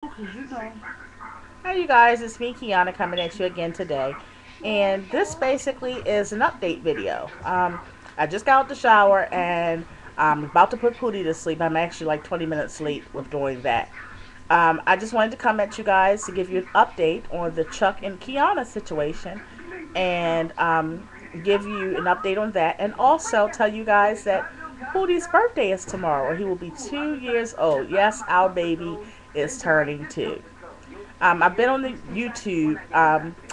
Hi you guys, it's me Kiana coming at you again today, and this basically is an update video. I just got out the shower and I'm about to put Pootie to sleep. I'm actually like 20 minutes late with doing that. I just wanted to come at you guys to give you an update on the Chuck and Kiana situation, and give you an update on that, and also tell you guys that Pootie's birthday is tomorrow. He will be 2 years old. Yes, our baby is turning two. I've been on the YouTube,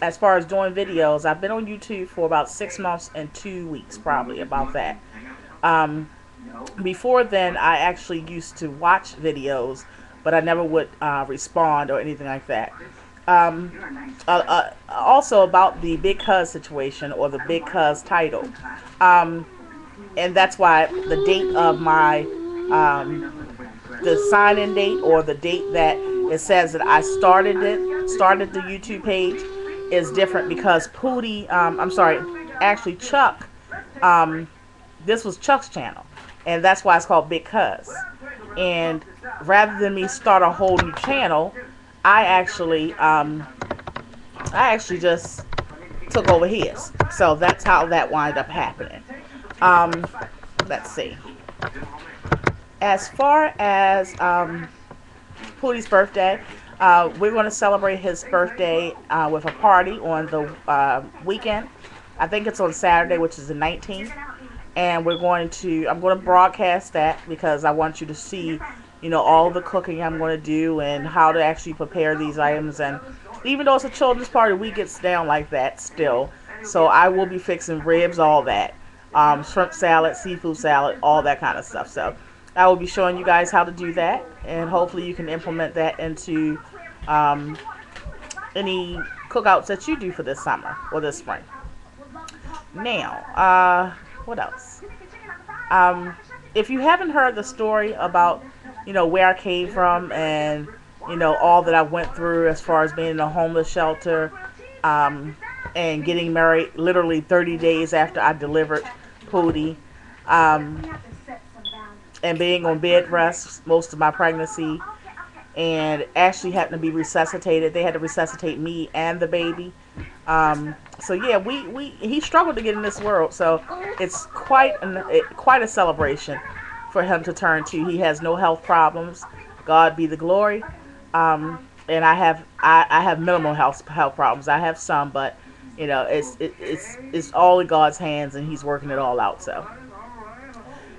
as far as doing videos. I've been on YouTube for about 6 months and 2 weeks, probably about that. Um, Before then, I actually used to watch videos, but I never would respond or anything like that. Also about the Big Cuz situation, or the Big Cuz title, um, and that's why the date of my the sign-in date, or the date that it says that I started the YouTube page, is different because Pootie, I'm sorry, actually Chuck, um, this was Chuck's channel, and that's why it's called Big Cuz. And rather than me start a whole new channel, I actually, I actually just took over his. So that's how that wound up happening. Um, let's see. As far as Pootie's birthday, we're going to celebrate his birthday with a party on the weekend. I think it's on Saturday, which is the 19th. And I'm going to broadcast that because I want you to see, all the cooking I'm going to do and how to actually prepare these items. And even though it's a children's party, we get down like that still. So I will be fixing ribs, all that. Shrimp salad, seafood salad, all that kind of stuff. So I will be showing you guys how to do that, and hopefully you can implement that into um, any cookouts that you do for this summer or this spring. Now, what else? Um, if you haven't heard the story about, where I came from, and, all that I went through as far as being in a homeless shelter, um, and getting married literally 30 days after I delivered Pootie, um, and being on bed rest most of my pregnancy, and actually having to be resuscitated. They had to resuscitate me and the baby. So yeah, he struggled to get in this world. So it's quite a celebration for him to turn two. He has no health problems. God be the glory. And I have minimal health problems. I have some, but it's all in God's hands, and He's working it all out. So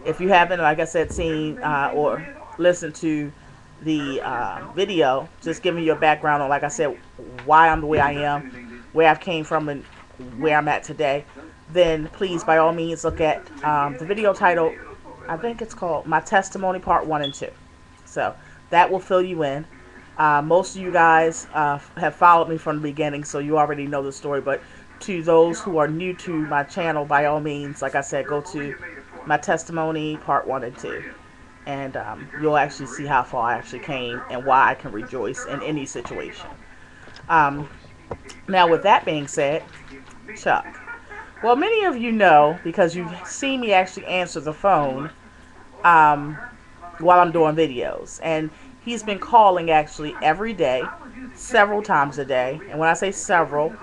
if you haven't, like I said, seen or listened to the video, just giving you a background on, like I said, why I'm the way I am, where I've came from, and where I'm at today, then please, by all means, look at the video title. I think it's called My Testimony Part 1 and 2. So that will fill you in. Most of you guys have followed me from the beginning, so you already know the story. But to those who are new to my channel, by all means, like I said, go to My Testimony Part 1 and 2. And you'll actually see how far I actually came and why I can rejoice in any situation. Now, with that being said, Chuck. Well, many of you know, because you've seen me actually answer the phone um, while I'm doing videos. And he's been calling actually every day, several times a day. And when I say several,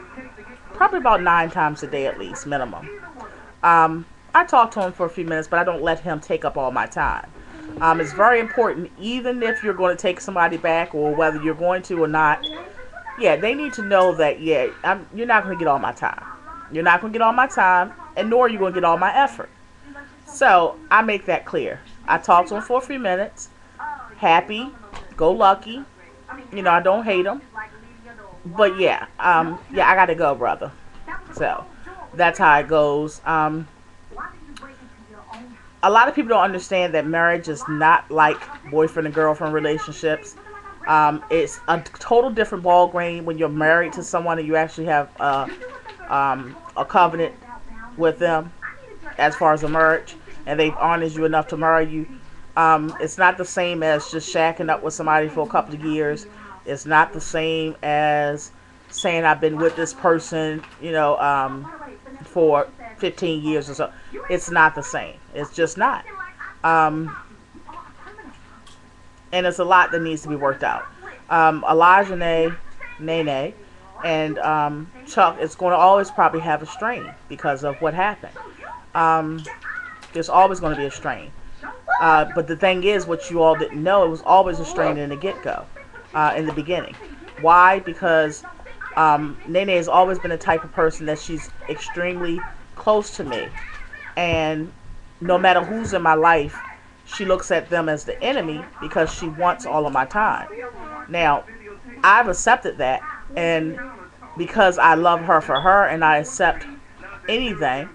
probably about 9 times a day at least, minimum. I talk to him for a few minutes, but I don't let him take up all my time. It's very important, even if you're going to take somebody back, or whether you're going to or not. Yeah, they need to know that, you're not going to get all my time. You're not going to get all my time, and nor are you going to get all my effort. So I make that clear. I talk to him for a few minutes. Happy, go lucky. I don't hate him. But I got to go, brother. So that's how it goes. A lot of people don't understand that marriage is not like boyfriend and girlfriend relationships. It's a total different ball game when you're married to someone and you actually have a covenant with them as far as a marriage, and they've honored you enough to marry you. It's not the same as just shacking up with somebody for a couple of years. It's not the same as saying I've been with this person, for 15 years or so. It's not the same. It's just not. And it's a lot that needs to be worked out. Elijah, Nene, and Chuck is going to always probably have a strain because of what happened. Um, there's always going to be a strain. But the thing is, what you all didn't know, it was always a strain in the get-go, in the beginning. Why? Because Nene has always been the type of person that she's extremely close to me. And no matter who's in my life, she looks at them as the enemy because she wants all of my time. Now, I've accepted that, and because I love her for her, and I accept anything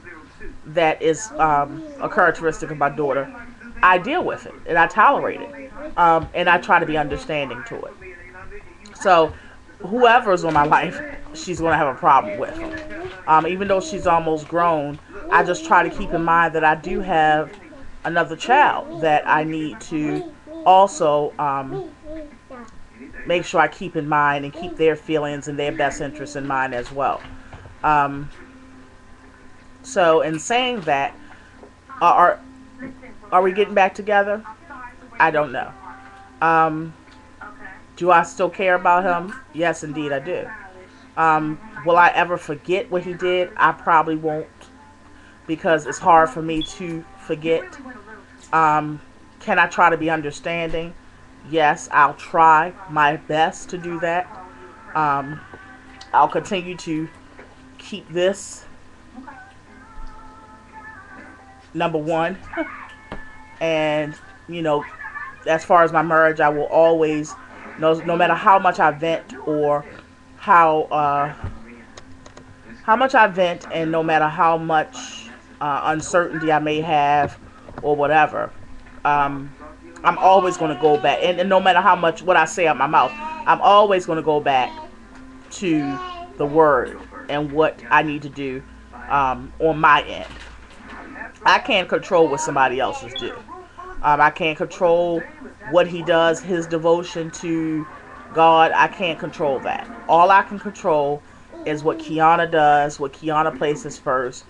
that is a characteristic of my daughter, I deal with it, and I tolerate it, and I try to be understanding to it. So, whoever's in my life, she's going to have a problem with. Even though she's almost grown, I just try to keep in mind that I do have another child that I need to also make sure I keep in mind and keep their feelings and their best interests in mind as well. So in saying that, are we getting back together? I don't know. Do I still care about him? Yes, indeed I do. Will I ever forget what he did? I probably won't, because it's hard for me to forget. Can I try to be understanding? Yes, I'll try my best to do that. I'll continue to keep this number one. And, you know, as far as my marriage, I will always, no matter how much I vent or how much I vent, and no matter how much uncertainty I may have or whatever, I'm always going to go back, and no matter how much what I say out my mouth, I'm always going to go back to the word and what I need to do on my end. I can't control what somebody else's do. I can't control what he does, his devotion to God. I can't control that. All I can control is what Kiana does, what Kiana places first,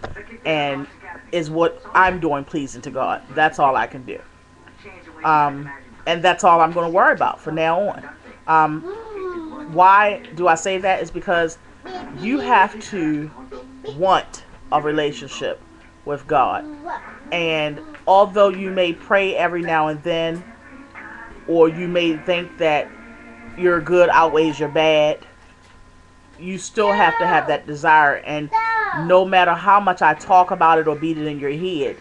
and is what I'm doing pleasing to God. That's all I can do. And that's all I'm going to worry about from now on. Why do I say that? Is because you have to want a relationship with God. And although you may pray every now and then, or you may think that your good outweighs your bad, you still have to have that desire. And no matter how much I talk about it or beat it in your head,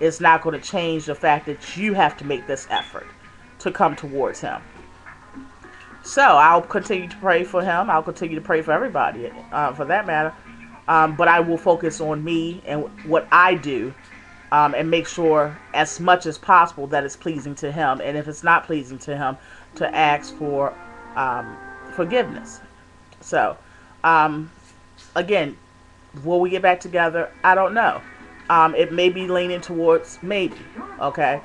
it's not going to change the fact that you have to make this effort to come towards him. So I'll continue to pray for him. I'll continue to pray for everybody, for that matter. But I will focus on me and what I do, and make sure as much as possible that it's pleasing to him. And if it's not pleasing to him, to ask for forgiveness. So, again, will we get back together? I don't know. It may be leaning towards maybe, okay?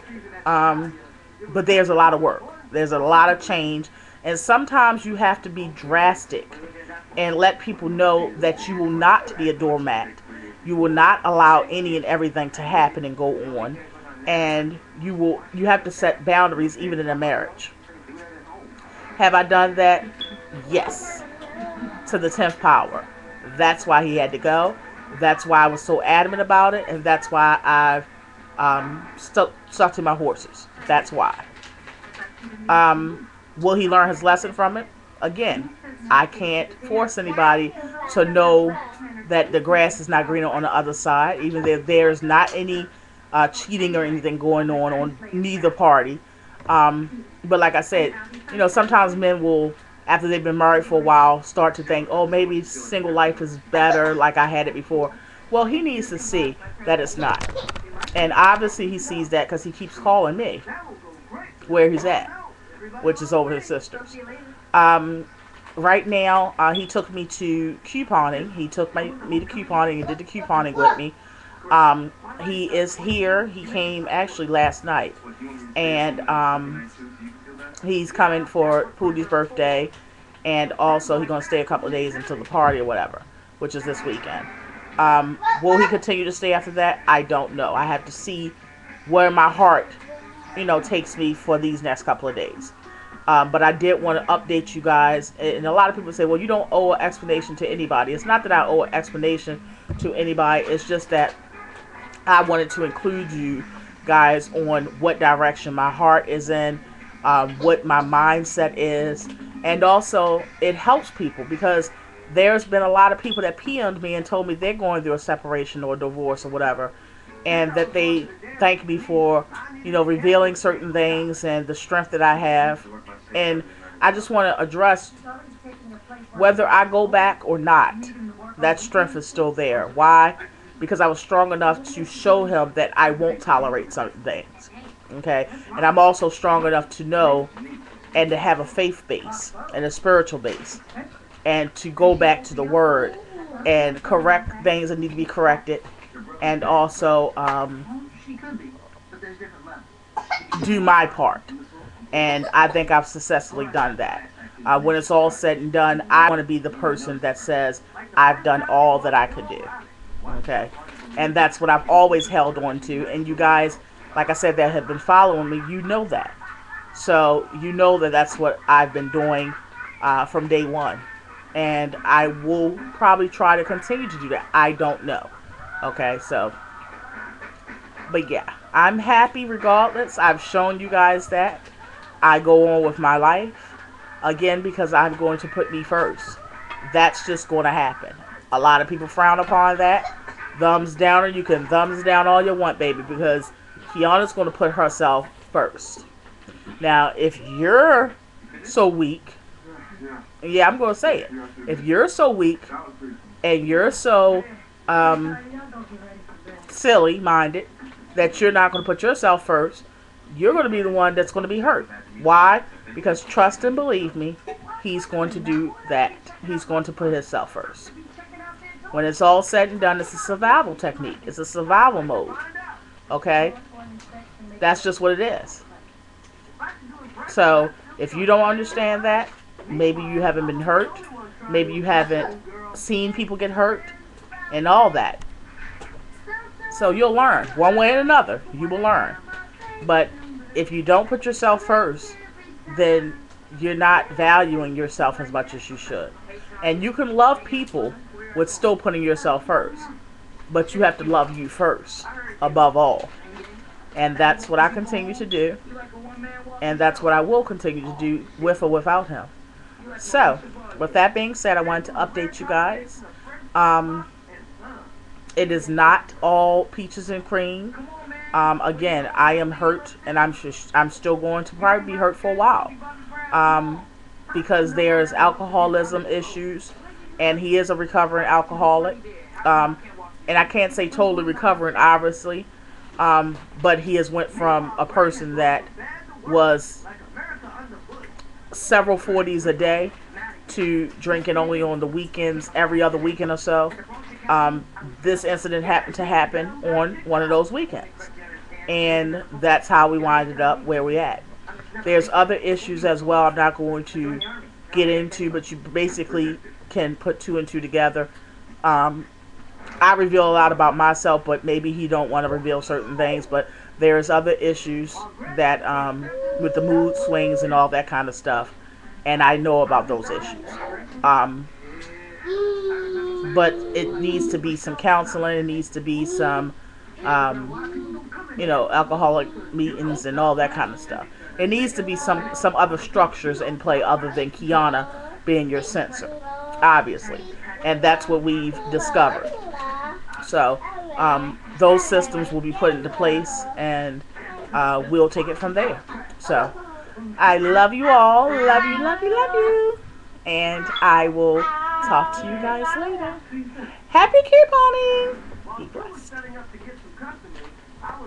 But there's a lot of work. There's a lot of change. And sometimes you have to be drastic and let people know that you will not be a doormat. You will not allow any and everything to happen and go on. And you have to set boundaries even in a marriage. Have I done that? Yes. To the 10th power. That's why he had to go. That's why I was so adamant about it, and that's why I've stuck to my horses. That's why. Will he learn his lesson from it? Again, I can't force anybody to know that the grass is not greener on the other side, even if there's not any cheating or anything going on neither party. But like I said, you know, sometimes men will, after they've been married for a while, start to think, oh, maybe single life is better like I had it before. Well, he needs to see that it's not. And obviously he sees that because he keeps calling me where he's at, which is over his sister's. Right now, he took me to couponing. He took me to couponing and did the couponing with me. He is here. He came actually last night. And he's coming for Pootie's birthday. And also he's going to stay a couple of days until the party or whatever, which is this weekend. Will he continue to stay after that? I don't know. I have to see where my heart, you know, takes me for these next couple of days. But I did want to update you guys. And a lot of people say, well, you don't owe an explanation to anybody. It's not that I owe an explanation to anybody. It's just that I wanted to include you guys on what direction my heart is in, what my mindset is. And also, it helps people because there's been a lot of people that PM'd me and told me they're going through a separation or a divorce or whatever. And that they thank me for, revealing certain things and the strength that I have. And I just want to address whether I go back or not, that strength is still there. Why? Because I was strong enough to show him that I won't tolerate certain things. Okay? And I'm also strong enough to know and to have a faith base and a spiritual base. And to go back to the word and correct things that need to be corrected. And also do my part. And I think I've successfully done that. When it's all said and done, I want to be the person that says I've done all that I could do. Okay? And that's what I've always held on to. And you guys, like I said, that have been following me, you know that. So you know that that's what I've been doing from day one. And I will probably try to continue to do that. I don't know. Okay, so. But yeah, I'm happy regardless. I've shown you guys that. I go on with my life. Again, because I'm going to put me first. That's just going to happen. A lot of people frown upon that. Thumbs down, or you can thumbs down all you want, baby. Because Kiana's going to put herself first. Now, if you're so weak. Yeah, I'm going to say it. If you're so weak and you're so silly-minded that you're not going to put yourself first, you're going to be the one that's going to be hurt. Why? Because trust and believe me, he's going to do that. He's going to put himself first. When it's all said and done, it's a survival technique. It's a survival mode. Okay? That's just what it is. So, if you don't understand that, maybe you haven't been hurt. Maybe you haven't seen people get hurt. And all that. So you'll learn. One way or another, you will learn. But if you don't put yourself first, then you're not valuing yourself as much as you should. And you can love people with still putting yourself first. But you have to love you first, above all. And that's what I continue to do. And that's what I will continue to do with or without him. So, with that being said, I wanted to update you guys. It is not all peaches and cream. Again, I am hurt, and I'm still going to probably be hurt for a while. Because there's alcoholism issues, and he is a recovering alcoholic. And I can't say totally recovering, obviously. But he has went from a person that was several 40s a day to drinking only on the weekends, every other weekend or so. This incident happened to happen on one of those weekends. And that's how we winded up where we at. There's other issues as well I'm not going to get into, but you basically can put two and two together. I reveal a lot about myself, but maybe he don't want to reveal certain things. But there's other issues that with the mood swings and all that kind of stuff. And I know about those issues. But it needs to be some counseling. It needs to be some, alcoholic meetings and all that kind of stuff. It needs to be some other structures in play other than Kiana being your censor, obviously. And that's what we've discovered. So, those systems will be put into place, and we'll take it from there. So, I love you all. Love you, love you, love you. And I will talk to you guys later. Happy couponing. Be blessed.